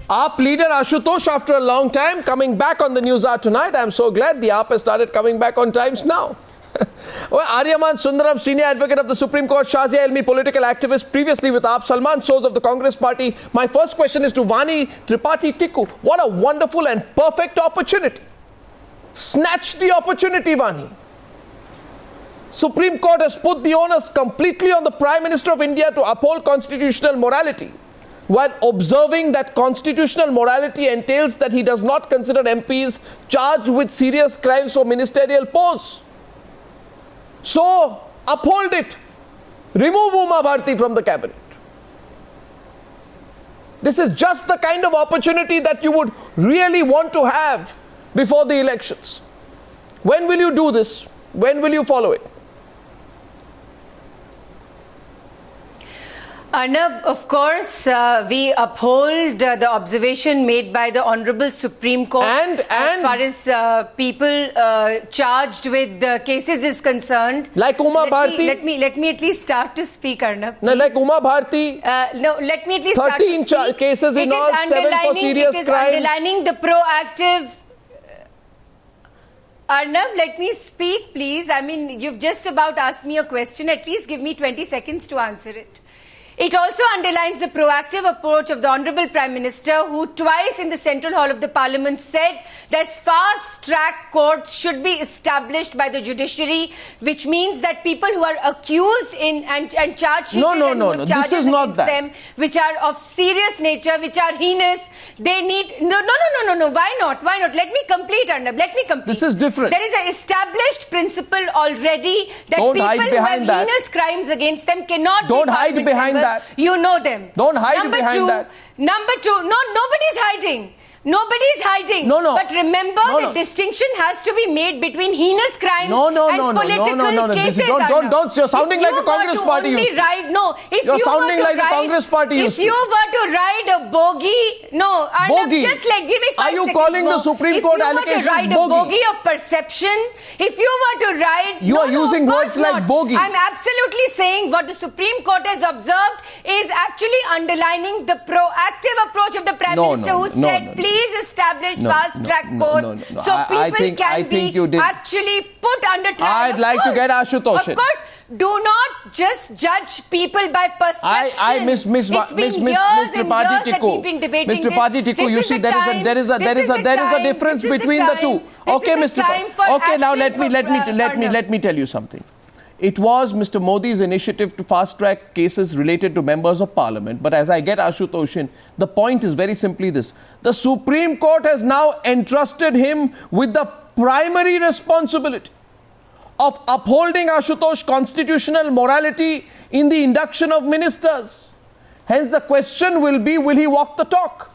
AAP leader Ashutosh, after a long time, coming back on the Newshour tonight. I'm so glad the AAP has started coming back on times now. Well, Aryama Sundaram, senior advocate of the Supreme Court, Shazia Ilmi, political activist, previously with AAP, Salman Soz of the Congress Party. My first question is to Vani Tripathi Tikoo. What a wonderful and perfect opportunity. Snatch the opportunity, Vani. Supreme Court has put the onus completely on the Prime Minister of India to uphold constitutional morality, while observing that constitutional morality entails that he does not consider MPs charged with serious crimes for ministerial posts. So, uphold it. Remove Uma Bharti from the cabinet. This is just the kind of opportunity that you would really want to have before the elections. When will you do this? When will you follow it? Arnab, of course, we uphold the observation made by the Honorable Supreme Court as far as people charged with cases is concerned. Like Uma Bharti? Let me at least start to speak, Arnab. No, like Uma Bharti? No, let me at least start to speak. 13 cases in all, 7 for serious crimes. It is underlining the proactive... Arnab, let me speak, please. I mean, you've just about asked me a question. At least give me 20 seconds to answer it. It also underlines the proactive approach of the Honourable Prime Minister, who twice in the Central Hall of the Parliament said that fast-track courts should be established by the judiciary, which means that people who are accused and charged this is not that. them, which are of serious nature, which are heinous, they need... No. Why not? Let me complete, Arnab. Let me complete. This is different. There is an established principle already that Don't people who have that. heinous crimes against them cannot Don't be hide behind members. that. You know them. Don't hide behind that. Number two, no, nobody's hiding. Nobody's hiding. No. But remember, the distinction has to be made between heinous crimes and political cases. Don't. You're sounding like the Congress Party used to. You're sounding like the Congress Party used to. If you were to ride a bogey, Bogey. Just like give me 5 seconds. Are you calling the Supreme Court allegations bogey? If you were to ride a bogey of perception, if you were to ride... You are using words like bogey. I'm absolutely saying what the Supreme Court has observed is actually underlining the proactive approach of the Prime Minister who said, please establish fast-track courts so people can be actually put under trial. I'd like to get Ashutosh. Of course, do not just judge people by perception. Miss Tripathi Tikoo. Miss Tripathi Tikoo, you see, there is a difference between the two. Okay, Mr. Okay, now let me tell you something. It was Mr. Modi's initiative to fast-track cases related to members of parliament. But as I get Ashutosh in, the point is very simply this. The Supreme Court has now entrusted him with the primary responsibility of upholding Ashutosh's constitutional morality in the induction of ministers. Hence, the question will be, will he walk the talk?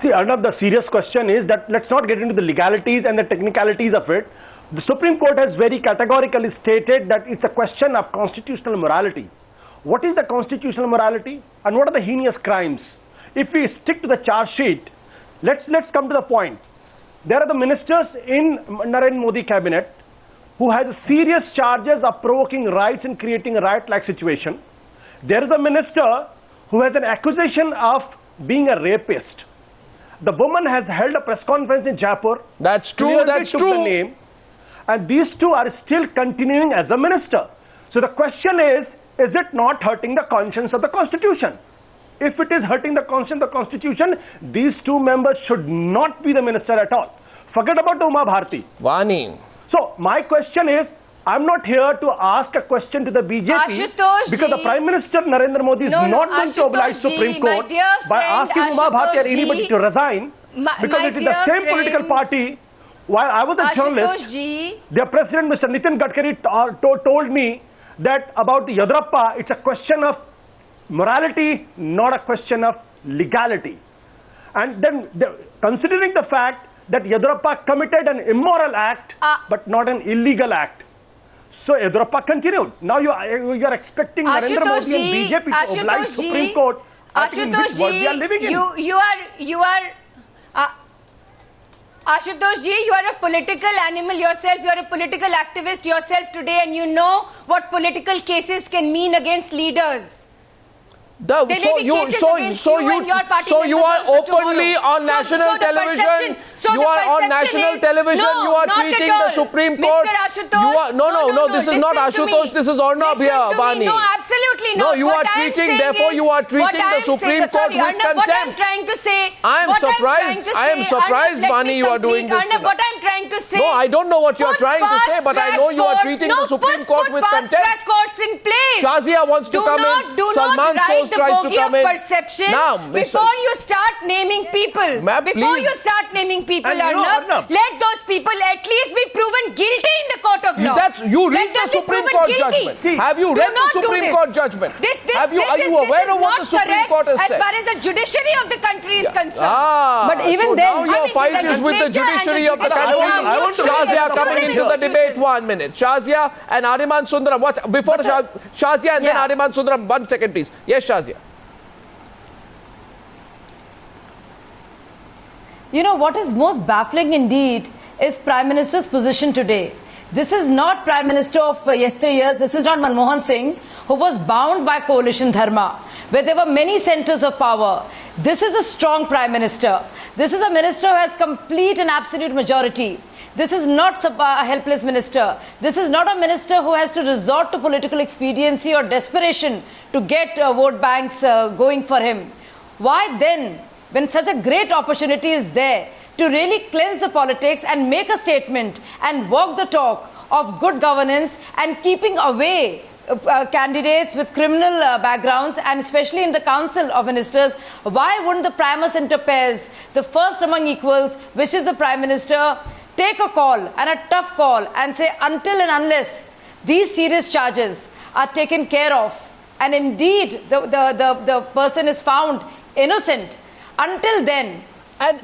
See, Arnab, the serious question is that let's not get into the legalities and the technicalities of it. The Supreme Court has very categorically stated that it's a question of constitutional morality. What is the constitutional morality and what are the heinous crimes? If we stick to the charge sheet, let's come to the point. There are the ministers in Narendra Modi cabinet who has serious charges of provoking riots and creating a riot-like situation. There is a minister who has an accusation of being a rapist. The woman has held a press conference in Jaipur. That's true, that's true. The name, and these two are still continuing as a minister. So the question is it not hurting the conscience of the Constitution? If it is hurting the conscience of the Constitution, these two members should not be the minister at all. Forget about Uma Bharti. Vani. So my question is, I'm not here to ask a question to the BJP because the Prime Minister Narendra Modi is not going to oblige Supreme Court by asking Uma Bharti or anybody to resign because it is the same political party. While I was a journalist, their President Mr. Nitin Gadkari told me that about Yadurappa, it's a question of morality, not a question of legality. And then considering the fact that Yadurappa committed an immoral act but not an illegal act. So Yadurappa continued. Now you are expecting Narendra Modi and BJP to oblige Supreme Court. Ashutosh Ji, you are a political animal yourself. You are a political activist yourself today, and you know what political cases can mean against leaders. There may be cases against you and your party so you members are also openly tomorrow. on national television. You are on national television. No, you are not treating at all. the Supreme Court. Mr. Ashutosh, No. This is not Ashutosh. This is Arnab here, Vani. No, absolutely not. No, you are treating. Therefore, you are treating the Supreme Court with contempt. What I'm trying to say. I am surprised, Vani, you are doing this. What I'm trying to say. No, I don't know what you are trying to say, but I know you are treating the Supreme Court with contempt. Put fast-track courts in place. Shazia wants to come in. Salman Soz tries to come in. Perception now, before you start naming people. Before you start naming people, Arnab, let those people at least be proven guilty in the court of law. You read the Supreme Court judgment. Have you read the Supreme Court judgment? Are you aware of what the Supreme Court has said? As far as the judiciary of the country is concerned. But even so then, now your fight is with the judiciary of the country. Shazia coming into the debate. 1 minute. Shazia and Aryama Sundaram. Before Shazia and then Aryama Sundaram. 1 second, please. Yes, Shazia. You know, what is most baffling indeed is Prime Minister's position today. This is not Prime Minister of yesteryears. This is not Manmohan Singh, who was bound by coalition dharma, where there were many centers of power. This is a strong Prime Minister. This is a minister who has complete and absolute majority. This is not a helpless minister. This is not a minister who has to resort to political expediency or desperation to get vote banks going for him. Why then, when such a great opportunity is there to really cleanse the politics and make a statement and walk the talk of good governance and keeping away candidates with criminal backgrounds, and especially in the Council of Ministers, why wouldn't the primus inter pares, the first among equals, which is the Prime Minister, take a call, and a tough call, and say until and unless these serious charges are taken care of and indeed the person is found innocent, until then,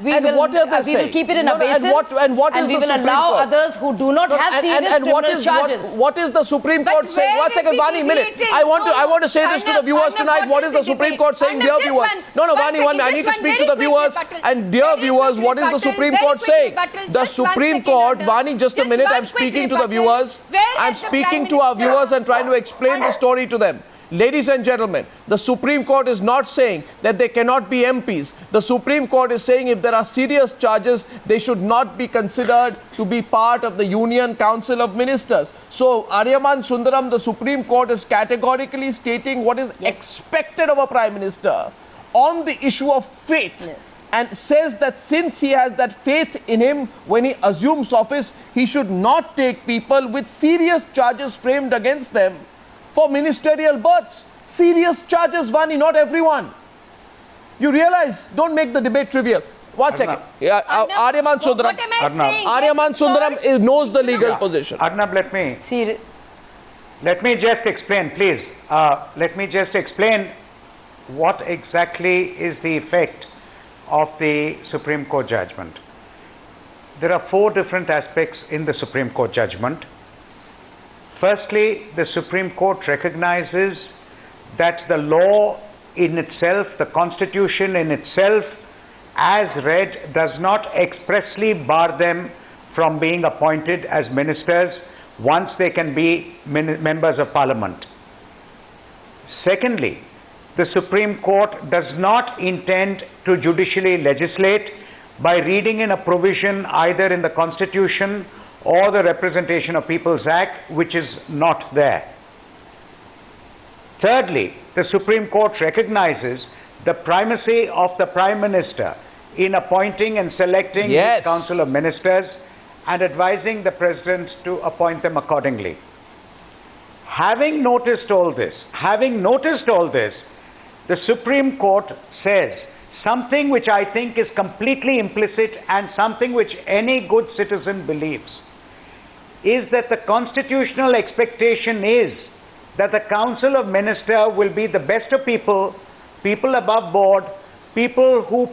we will keep it in abeyance, and we will allow others who do not have serious criminal charges. What is the Supreme Court saying? 1 second, Vani, minute. I want to say this to the viewers tonight. What is the Supreme Court saying, dear viewers? No, Vani, I need to speak to the viewers. And dear viewers, what is the Supreme Court saying? The Supreme Court, Vani, just a minute. I'm speaking to the viewers. I'm speaking to our viewers and trying to explain the story to them. Ladies and gentlemen, the Supreme Court is not saying that they cannot be MPs. The Supreme Court is saying if there are serious charges, they should not be considered to be part of the Union Council of Ministers. So, Aryama Sundaram, the Supreme Court is categorically stating what is expected of a Prime Minister on the issue of faith. And says that since he has that faith in him when he assumes office, he should not take people with serious charges framed against them for ministerial berths. Serious charges, Vani, not everyone. You realize, don't make the debate trivial. 1 second. Aryama Sundaram. What am I saying? Aryama Sundaram knows the legal position. Arnab, let me just explain, please. Let me just explain what exactly is the effect of the Supreme Court judgment. There are 4 different aspects in the Supreme Court judgment. Firstly, the Supreme Court recognizes that the law in itself, the Constitution in itself, as read, does not expressly bar them from being appointed as ministers once they can be members of Parliament. Secondly, the Supreme Court does not intend to judicially legislate by reading in a provision either in the Constitution or the Representation of People's Act, which is not there. Thirdly, the Supreme Court recognizes the primacy of the Prime Minister in appointing and selecting his Council of Ministers and advising the President to appoint them accordingly. Having noticed all this, the Supreme Court says something which I think is completely implicit and something which any good citizen believes, is that the constitutional expectation is that the Council of Ministers will be the best of people, people above board, people who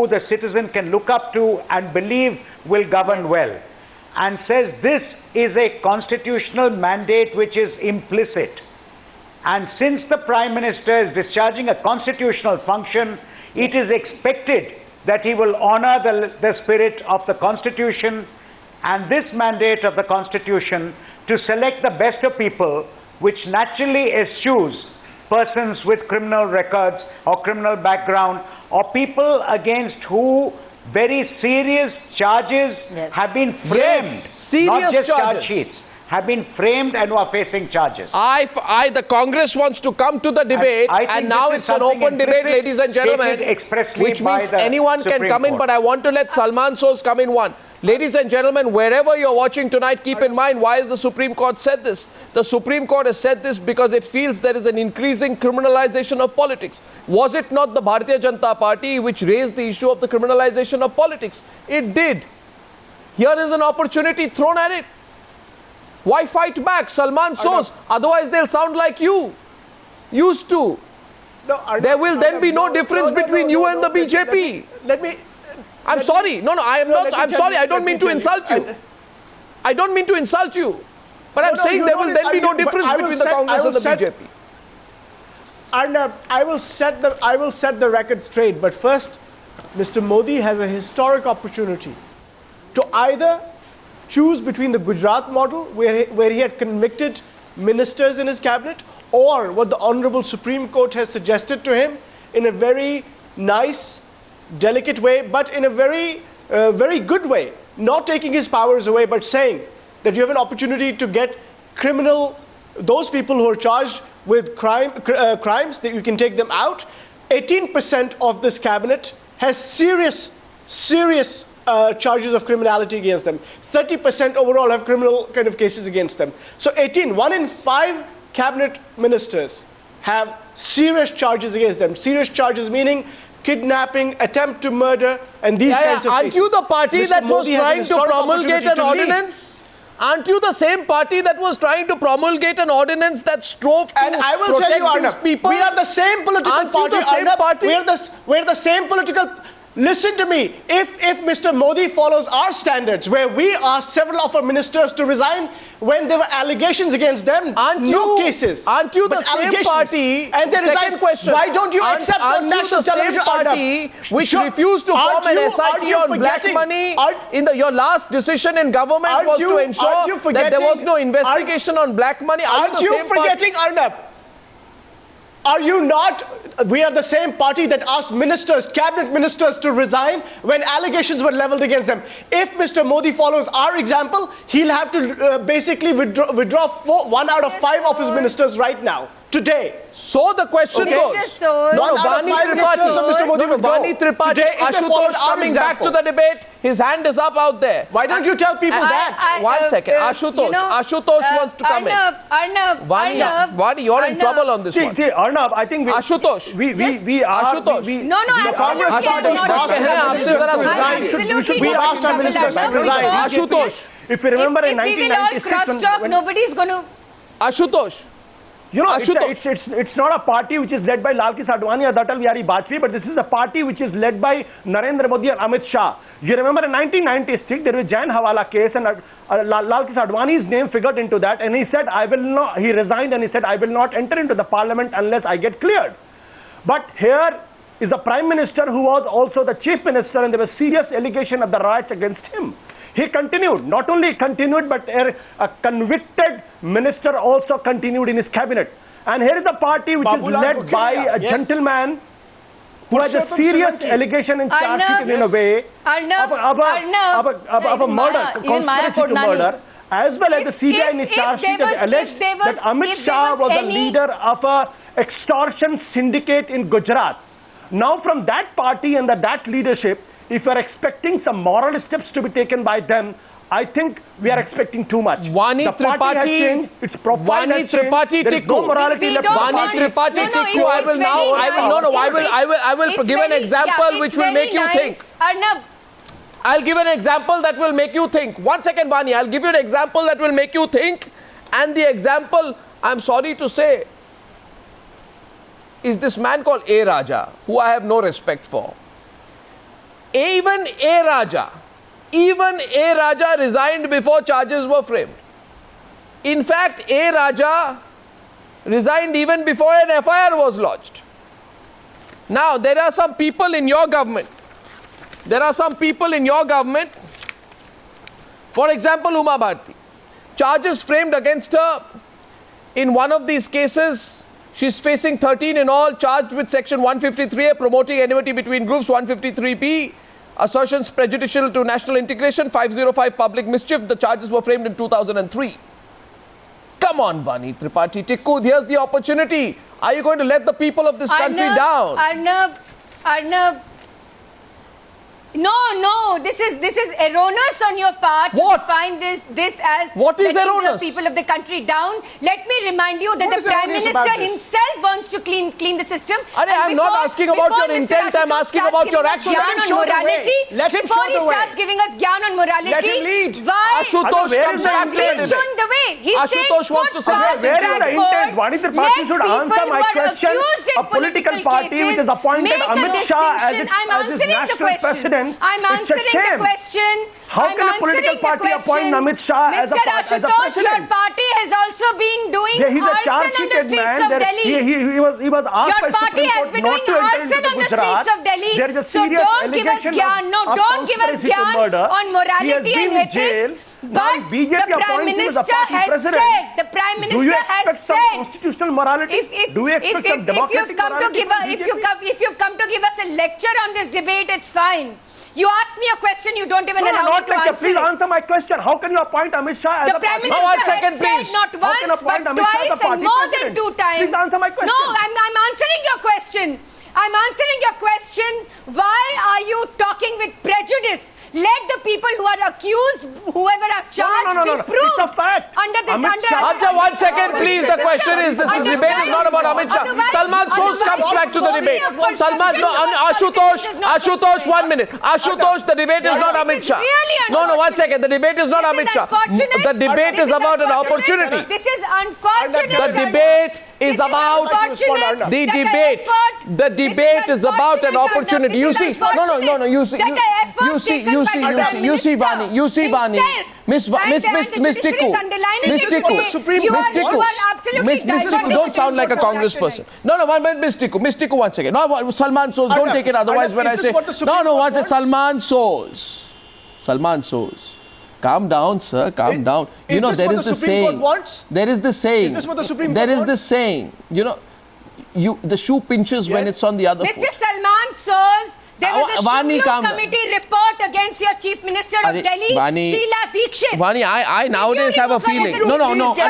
the citizen can look up to and believe will govern well. And says this is a constitutional mandate which is implicit. And since the Prime Minister is discharging a constitutional function, it is expected that he will honor the spirit of the Constitution and this mandate of the Constitution to select the best of people, which naturally eschews persons with criminal records or criminal background, or people against who very serious charges have been framed. Yes, serious not just charges. Charge sheets, have been framed and who are facing charges. The Congress wants to come to the debate, and now it's an open debate, ladies and gentlemen, which means anyone can come in, but I want to let Salman Soz come in one. Ladies and gentlemen, wherever you're watching tonight, keep in mind, why has the Supreme Court said this? The Supreme Court has said this because it feels there is an increasing criminalization of politics. Was it not the Bharatiya Janata Party which raised the issue of the criminalization of politics? It did. Here is an opportunity thrown at it. Why fight back, Salman Soz? Otherwise they'll sound like you used to. No, there will then be no difference between you and the BJP. Let me. I'm sorry. No, I am not. I'm sorry. I don't mean to insult you. I don't mean to insult you. But I'm saying there will then be no difference between the Congress and the BJP. Arnab, I will set the record straight. But first, Mr. Modi has a historic opportunity to either choose between the Gujarat model, where he had convicted ministers in his cabinet, or what the Honorable Supreme Court has suggested to him in a very nice, delicate way, but in a very, very good way, not taking his powers away, but saying that you have an opportunity to get those people who are charged with crimes, that you can take them out. 18% of this cabinet has serious charges of criminality against them. 30% overall have criminal kind of cases against them. So 1 in 5 cabinet ministers have serious charges against them. Serious charges meaning kidnapping, attempt to murder, and these kinds of cases. Aren't you the party that was trying to promulgate an ordinance? Aren't you the same party that was trying to promulgate an ordinance that strove to protect these people? We are the same political party. Aren't you the same party? We're the same political. Listen to me. If Mr. Modi follows our standards, where we asked several of our ministers to resign when there were allegations against them, cases. Aren't you the same party? And they second question. Why don't you accept on national television? Aren't you the same party which refused to form an SIT on black money? Your last decision in government was to ensure that there was no investigation on black money. Aren't you forgetting, Arnab? Are you not? We are the same party that asked ministers, cabinet ministers, to resign when allegations were leveled against them. If Mr. Modi follows our example, he'll have to basically withdraw 1 out of 5 of his ministers right now, today. So the question goes. Vani Tripathi, Ashutosh coming back to the debate. His hand is up out there. Why don't you tell people that? 1 second. Ashutosh wants to come in. Arnab, Vani, you're in trouble on this one. See, Arnab, I think Ashutosh. We are. Ashutosh. No, absolutely. We asked our ministers to resign. Ashutosh. If you remember in 1996. If we will all cross-talk, nobody's going to. Ashutosh. You know, it's not a party which is led by Lal Krishna Advani or Atal Bihari Vajpayee, but this is a party which is led by Narendra Modi and Amit Shah. You remember in 1996, there was a Jain Hawala case, and Lal Krishna Advani's name figured into that, and he said, he resigned, and he said, I will not enter into the parliament unless I get cleared. But here is the Prime Minister who was also the Chief Minister, and there was serious allegation of the riots against him. He continued, not only continued, but a convicted minister also continued in his cabinet. And here is a party which is led by a gentleman who has a serious allegation in charge sheet in a way of a murder, conspiracy to murder, as well as the CBI in its charge sheet has alleged that Amit Shah was the leader of a extortion syndicate in Gujarat. Now from that party and that leadership, if you are expecting some moral steps to be taken by them, I think we are expecting too much. Vani Tripathi Tikoo. Vani Tripathi Tikoo. I will give an example which will make you think. Arnab. I'll give an example that will make you think. 1 second, Vani. I'll give you an example that will make you think. And the example, I'm sorry to say, is this man called A. Raja, who I have no respect for. Even A. Raja resigned before charges were framed. In fact, A. Raja resigned even before an FIR was lodged. Now, there are some people in your government. For example, Uma Bharti. Charges framed against her in one of these cases She's facing 13 in all, charged with section 153A, promoting enmity between groups, 153B, assertions prejudicial to national integration, 505 public mischief. The charges were framed in 2003. Come on, Vani Tripathi Tikoo, here's the opportunity. Are you going to let the people of this country down? Arnab, no, this is erroneous on your part to define this as what is letting erroneous? the people of the country down. Let me remind you that the Prime Minister himself wants to clean the system. I'm not asking about your intent, I'm asking about your action. Before he starts giving us gyan on morality, why? Ashutosh comes back to the He's showing the way. He's Ashutosh wants to say fast where is the track intent? courts, Vani Tripathi should answer my question. A political party which has appointed Amit Shah as its national president. I'm answering the question. How can a political party appoint Amit Shah as a president? Mr. Ashutosh, your party has also been doing arson on the streets of Delhi. He was asked Your party has been doing arson on the streets of Delhi. So don't give us gyan. No, don't give us gyan on morality and ethics. But the Prime Minister has said, do you expect some constitutional morality? Do you expect some democratic morality? If you've come to give us a lecture on this debate, it's fine. You ask me a question, you don't even allow me to answer Please answer my question. How can you appoint Amit Shah as the Prime Minister has said not once but twice and more than 2 times. Please answer my question. No, I'm answering your question. I'm answering your question. Why are you talking with prejudice? Let the people who are accused, whoever are charged, be proved. It's a fact. Ajay, 1 second, please. The question is, this debate is not about Amit Shah. Salman Soz comes back to the debate. Ashutosh, 1 minute. Ashutosh, the debate is not Amit Shah. No, 1 second. The debate is not Amit Shah. The debate is about an opportunity. This is unfortunate. The debate is about the debate. The debate is about an opportunity. You see, no. You see, Vani. Miss Tikoo, don't sound like a congressperson. No, Miss Tikoo, 1 second. No, Salman Soz, don't take it otherwise when I say. No, once a Salman Soz. Calm down, sir, calm down. You know, there is the saying. There is the saying. Is this what the Supreme Court wants? The saying. You know, the shoe pinches when it's on the other foot. Mr. Salman Soz, there was a Shuglu committee report against your Chief Minister of Delhi, Sheila Dikshit. Vani, I nowadays have a feeling. No, 1 minute. You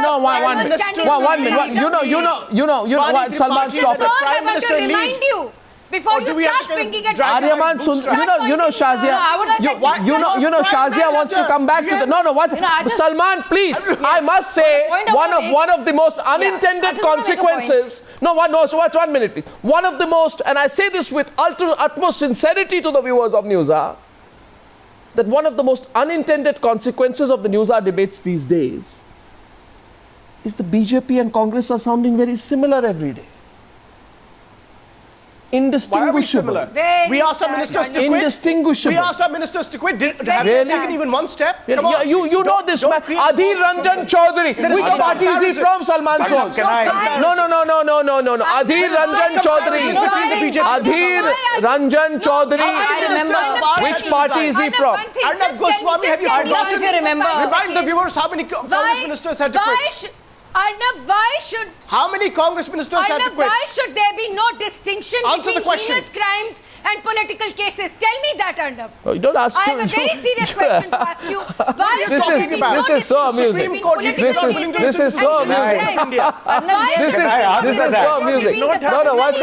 know what, Salman, stop it. I want to remind you. Before you start thinking at Aryama Sundaram, you know Shazia. Shazia wants to come back to the. No, Salman, please. I must say one of the most unintended consequences. So what's 1 minute, please. One of the most, and I say this with utmost sincerity to the viewers of Newshour, that one of the most unintended consequences of the Newshour debates these days is the BJP and Congress are sounding very similar every day. Indistinguishable. We asked our ministers to quit. Indistinguishable. We asked our ministers to quit. Have they taken even one step? You know this man, Adhir Ranjan Chaudhary. Which party is he from, Salman Soz? No. Adhir Ranjan Chaudhary. Adhir Ranjan Chaudhary. Which party is he from? Arnab Goswami, have you forgotten? If you remember. Remind the viewers how many Congress ministers had to quit. Arnab, how many Congress ministers had to quit? Why should there be no distinction between heinous crimes and political cases? Tell me that, Arnab. Oh, you don't ask I have a very serious question to ask you. Why should there be no this is so amusing. This is so amusing. This is so amusing. No, 1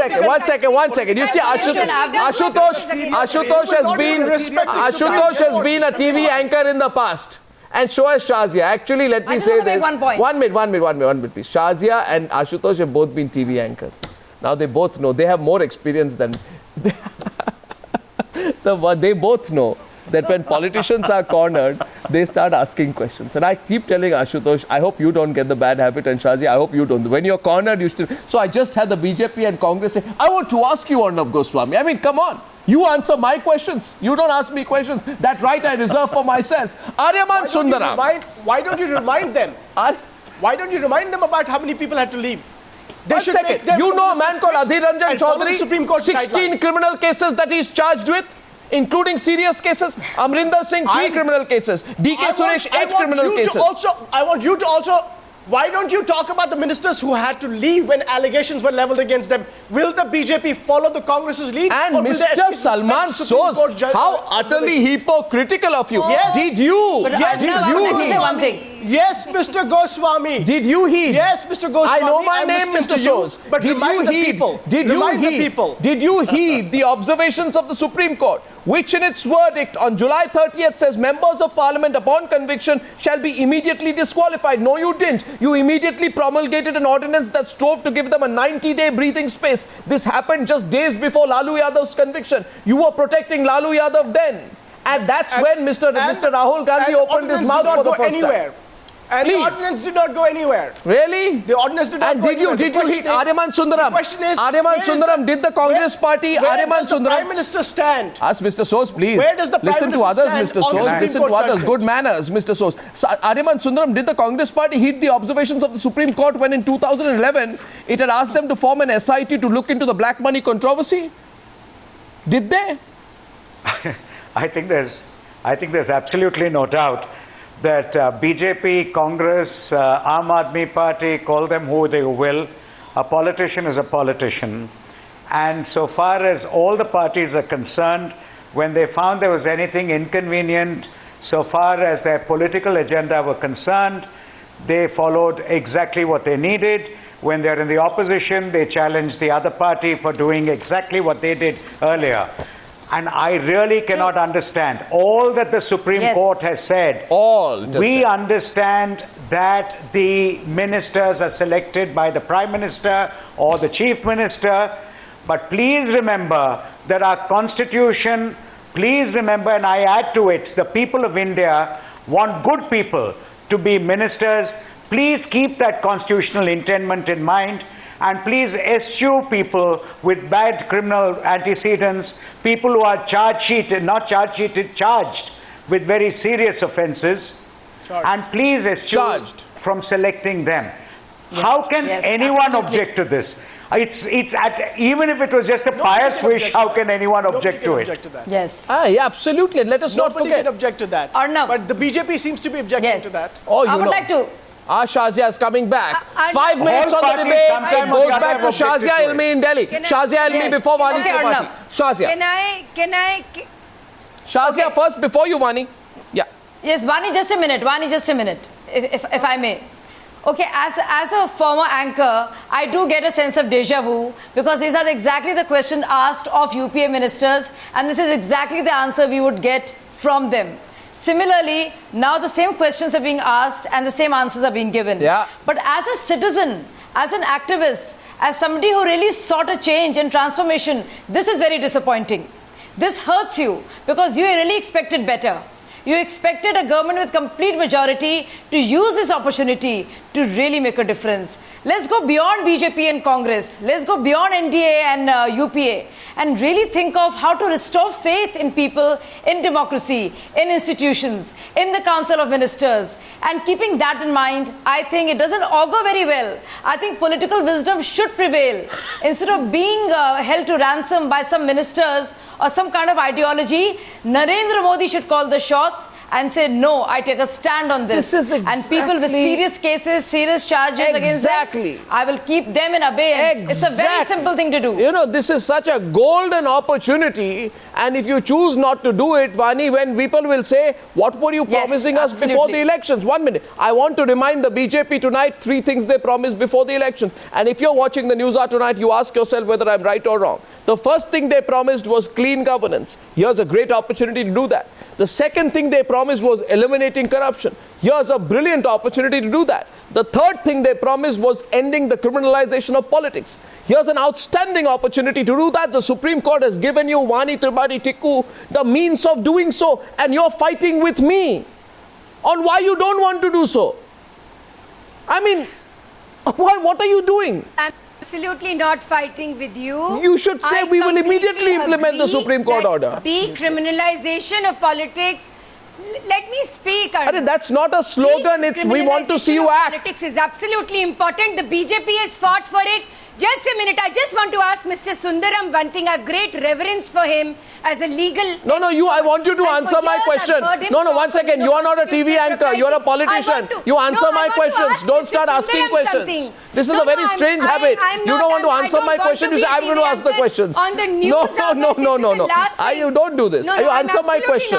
second. You see, Ashutosh has been a TV anchor in the past. And so has Shazia. Actually, let me say this. 1 minute, please. Shazia and Ashutosh have both been TV anchors. Now they both know. They have more experience than... They both know that when politicians are cornered, they start asking questions. And I keep telling Ashutosh, I hope you don't get the bad habit, and Shazia, I hope you don't. When you're cornered, you still... So I just had the BJP and Congress say, I want to ask you, Arnab Goswami. I mean, come on. You answer my questions. You don't ask me questions. That right I reserve for myself. Aryama Sundaram. Why don't you remind them? Why don't you remind them about how many people had to leave? One second. You know a man called Adhir Ranjan Chaudhary? 16 criminal cases that he's charged with, including serious cases. Amrinder Singh, 3 criminal cases. DK Suresh, 8 criminal cases. I want you to also Why don't you talk about the ministers who had to leave when allegations were leveled against them? Will the BJP follow the Congress's lead? And Mr. Salman Soz, how utterly hypocritical of you. Yes. Did you? But Yes, did Arnab, you? let me say one thing. Yes, Mr. Goswami. Did you heed? Yes, Mr. Goswami. I know my I'm name, listening Mr. to you, Soz. but Did remind you the heed? people. Did you Remind the heed? people. Did you heed the observations of the Supreme Court, which in its verdict on July 30th says members of Parliament upon conviction shall be immediately disqualified? No, you didn't. You immediately promulgated an ordinance that strove to give them a 90-day breathing space. This happened just days before Lalu Yadav's conviction. You were protecting Lalu Yadav then. And that's when Mr. Rahul Gandhi opened his mouth for the first time. And Please. the ordinance did not go anywhere. Really? The ordinance did not and go did you anywhere. did you hit Aryama Sundaram? Aryama Sundaram, did the Congress party, Aryama Sundaram. Sundaram? Prime Minister stand? Ask Mr. Soz, please. Where does the Prime Listen to Minister others, stand Mr. on the Soz. Supreme Listen Court to others. judgment? Good manners, Mr. Soz. So, Aryama Sundaram, did the Congress party heed the observations of the Supreme Court when in 2011 it had asked them to form an SIT to look into the black money controversy? Did they? I think there's absolutely no doubt that BJP, Congress, Aam Aadmi Party, call them who they will, a politician is a politician. And so far as all the parties are concerned, when they found there was anything inconvenient, so far as their political agenda were concerned, they followed exactly what they needed. When they're in the opposition, they challenged the other party for doing exactly what they did earlier. And I really cannot understand all that the Supreme Court has said. We understand that the ministers are selected by the Prime Minister or the Chief Minister. But please remember that our Constitution, please remember, and I add to it, the people of India want good people to be ministers. Please keep that constitutional intent in mind. And please eschew people with bad criminal antecedents, people who are charged with very serious offences. And please eschew from selecting them. Yes, How can anyone object to this? Even if it was just a pious wish, how can anyone object to it? Yes. Yeah, absolutely. Let us not forget. Nobody can object to that. Arnab. But the BJP seems to be objecting to that. Oh, you I would know. like to... Shazia is coming back. Arnab. 5 minutes on the Whole party debate. sometime It or goes the back other to objected Shazia to it. Ilmi in Delhi. Shazia Ilmi before Vani Okay, Tripathi. Arnab. Shazia. Can I Shazia first before you, Vani. Yeah. Yes, Vani, just a minute. Vani, just a minute, if I may. Okay, as a former anchor, I do get a sense of deja vu because these are exactly the questions asked of UPA ministers, and this is exactly the answer we would get from them. Similarly, now the same questions are being asked and the same answers are being given. Yeah. But as a citizen, as an activist, as somebody who really sought a change and transformation, this is very disappointing. This hurts you because you really expected better. You expected a government with complete majority to use this opportunity to really make a difference. Let's go beyond BJP and Congress. Let's go beyond NDA and UPA and really think of how to restore faith in people, in democracy, in institutions, in the Council of Ministers. And keeping that in mind, I think it doesn't augur very well. I think political wisdom should prevail. Instead of being held to ransom by some ministers or some kind of ideology, Narendra Modi should call the shots and say, no, I take a stand on this. This is and people with serious cases, serious charges against them, I will keep them in abeyance. It's a very simple thing to do. You know, this is such a golden opportunity, and if you choose not to do it, Vani, when people will say, what were you promising us before the elections? 1 minute. I want to remind the BJP tonight 3 things they promised before the elections. And if you're watching the Newshour tonight, you ask yourself whether I'm right or wrong. The first thing they promised was clean governance. Here's a great opportunity to do that. The second thing they promised was eliminating corruption. Here's a brilliant opportunity to do that. The third thing they promised was ending the criminalization of politics. Here's an outstanding opportunity to do that. The Supreme Court has given you, Vani Tripathi Tikoo, the means of doing so, and you're fighting with me on why you don't want to do so. I mean, what are you doing? I'm absolutely not fighting with you. You should say we will immediately implement the Supreme Court order. Decriminalization of politics. Let me speak. That's not a slogan. It's we want to see you act. Politics is absolutely important. The BJP has fought for it Just a minute. I just want to ask Mr. Sundaram one thing. I have great reverence for him as a legal... No, I want you to answer my question. No, one second. You are not a TV anchor. You are a politician. You answer my questions. Don't start asking questions. This is a very strange habit. You don't want to answer my question. You say, I'm going to ask the questions. On the news no. You don't do this. You answer my question.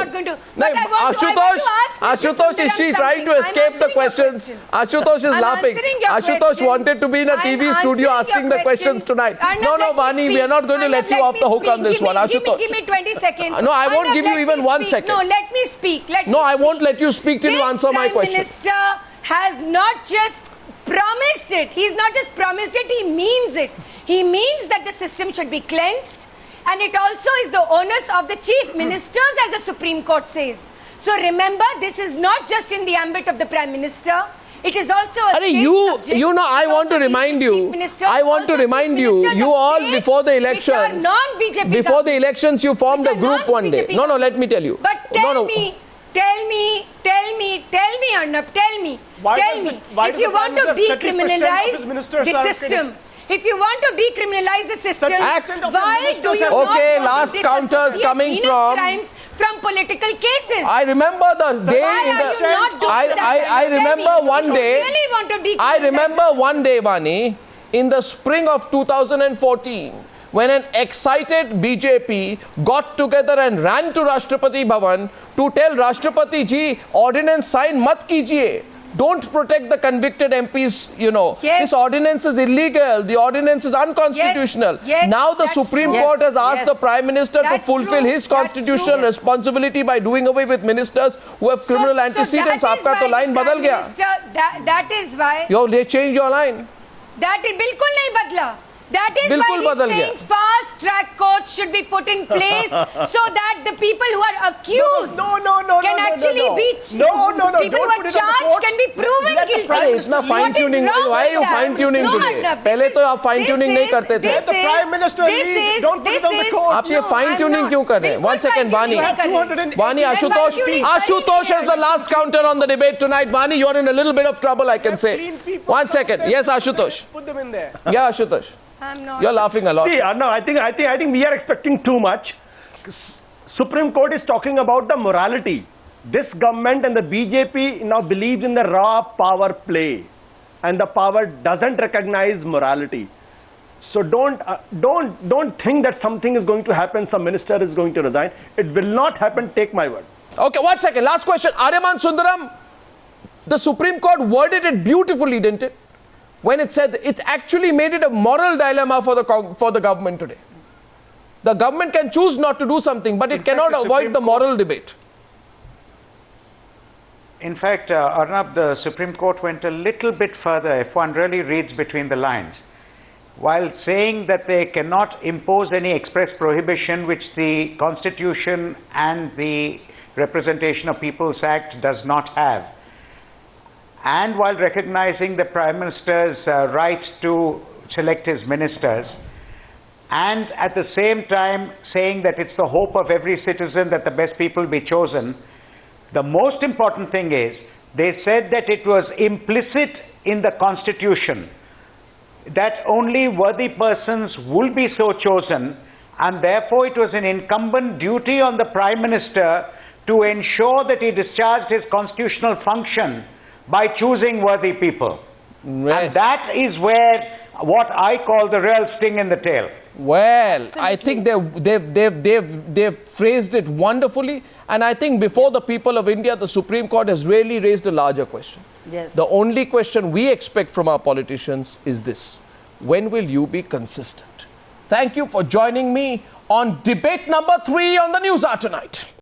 Ashutosh, is she trying to escape the questions? Ashutosh is laughing. Ashutosh wanted to be in a TV studio asking the questions tonight. No, Vani, we are not going to let you off the hook on this one. Ashutosh. Give me 20 seconds. No, I won't give you even 1 second. No, let me speak. No, I won't let you speak till you answer my question. This Prime Minister has not just promised it. He's not just promised it, he means it. He means that the system should be cleansed, and it also is the onus of the chief ministers, as the Supreme Court says. So remember, this is not just in the ambit of the Prime Minister. It is also a state subject. You know, I want to remind you, you all before the elections, you formed a group one day. No, let me tell you. But tell me, Arnab, tell me. If you want to decriminalize the system, if you want to decriminalize the system, why do you not last counters coming from political cases? I remember the day. I remember one day, Vani, in the spring of 2014, when an excited BJP got together and ran to Rashtrapati Bhavan to tell Rashtrapati ji, ordinance sign mat kijiye. Don't protect the convicted MPs, you know. Yes. This ordinance is illegal. The ordinance is unconstitutional. Yes, now the Supreme Court has asked the Prime Minister to fulfill his constitutional responsibility by doing away with ministers who have criminal antecedents. Aapka to line badal gaya. That is why. They changed your line. That is bilkul nahi badla. That is why he's saying fast-track courts should be put in place so that the people who are accused can actually be... People who are charged can be proven guilty. Fine-tuning. Why are you fine-tuning today? Pehle to aap fine-tuning nahi karte the. The Prime Minister leaves, don't put it on the court. Aap ye fine-tuning kyun kar rahe hain? 1 second, Vani. Ashutosh has the last counter on the debate tonight. Vani, you are in a little bit of trouble, I can say. 1 second. Yes, Ashutosh. Put them in there. Yeah, Ashutosh. I'm not. You're laughing a lot. See, no, I think we are expecting too much. Supreme Court is talking about the morality. This government and the BJP now believes in the raw power play, and the power doesn't recognize morality. So don't think that something is going to happen. Some minister is going to resign. It will not happen. Take my word. Okay, 1 second. Last question. Aryama Sundaram, the Supreme Court worded it beautifully, didn't it? When it said it actually made it a moral dilemma for the government today. The government can choose not to do something, but it cannot avoid the moral debate. In fact, Arnab, the Supreme Court went a little bit further if one really reads between the lines. While saying that they cannot impose any express prohibition which the Constitution and the Representation of People's Act does not have, and while recognizing the Prime Minister's right to select his ministers, and at the same time saying that it's the hope of every citizen that the best people be chosen, the most important thing is they said that it was implicit in the Constitution that only worthy persons will be so chosen, and therefore it was an incumbent duty on the Prime Minister to ensure that he discharged his constitutional function by choosing worthy people. Yes. And that is where what I call the real sting in the tail. Well, I think they've phrased it wonderfully, and I think before the people of India, the Supreme Court has really raised a larger question. Yes. The only question we expect from our politicians is this: when will you be consistent? Thank you for joining me on debate number 3 on the Newshour tonight.